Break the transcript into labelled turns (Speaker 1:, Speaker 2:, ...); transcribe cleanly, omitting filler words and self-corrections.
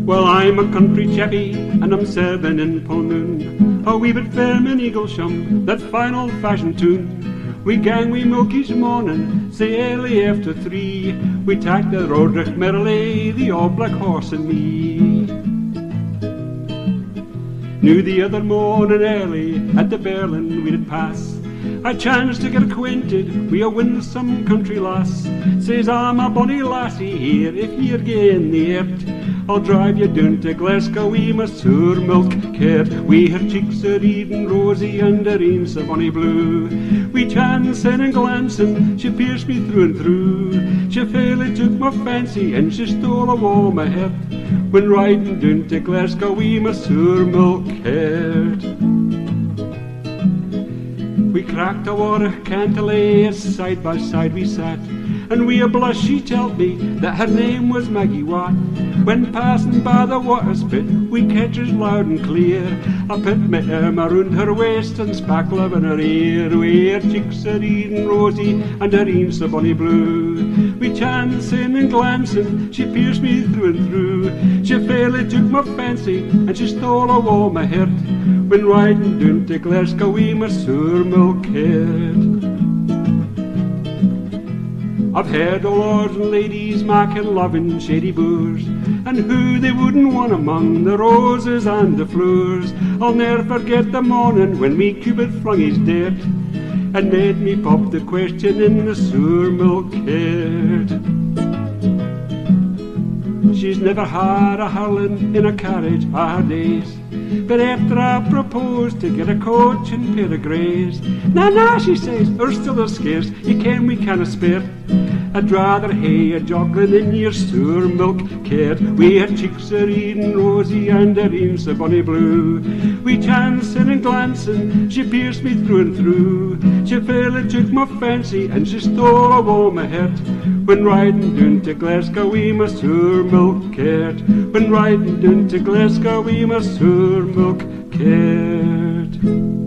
Speaker 1: Well, I'm a country chappie, and I'm 7 in Polmoon, a wee bit firm in Eaglesham, that fine old-fashioned tune. We gang we milk each morning, say early after 3. We tak the road recht merrily, the old black horse and me. Now the other morning early, at the Berlin we did pass, I chanced to get acquainted wi' a winsome country lass. Says, I'm a bonny lassie here, if ye're gain the airt, I'll drive you down to Glesga wi' my sour milk cart. Wi' her cheeks a Ridin rosy and her eens a bonny blue. We chancing and glancing, she pierced me through and through. She fairly took my fancy and she stole awa my heart, when riding down to Glesga wi' my sour milk cart. We cracked a water cantilly, side by side we sat, and wi' a blush she told me that her name was Maggie Watt. When passing by the water spit, we catches loud and clear. I put my arm around her waist and spackle in her ear. Wi' her cheeks a Ridin rosy and her eens a bonny blue. We chancing and glancing, she pierced me through and through. She fairly took my fancy and she stole awa my heart, when riding down to Glesga wi' my sour milk cart. I've heard of lords and ladies making love in shady boors, and who they wouldn't want among the roses and the flowers. I'll ne'er forget the morning when me Cupid flung his dart, and made me pop the question in the sour milk cart. She's never had a hurling in a carriage a' her days, but after I proposed to get a coach and pair of greys, na, she says, hers still are scarce, you ken we canna spare. I'd rather hae a joggling in your sour milk cart, wi' her cheeks a Ridin rosy and her eens a bonny blue. We chancing and glancing, she pierced me through and through. She fairly took my fancy and she stole awa my heart, when riding down to Glesga wi' my sour milk cart. When riding down to Glesga wi' my sour milk cart.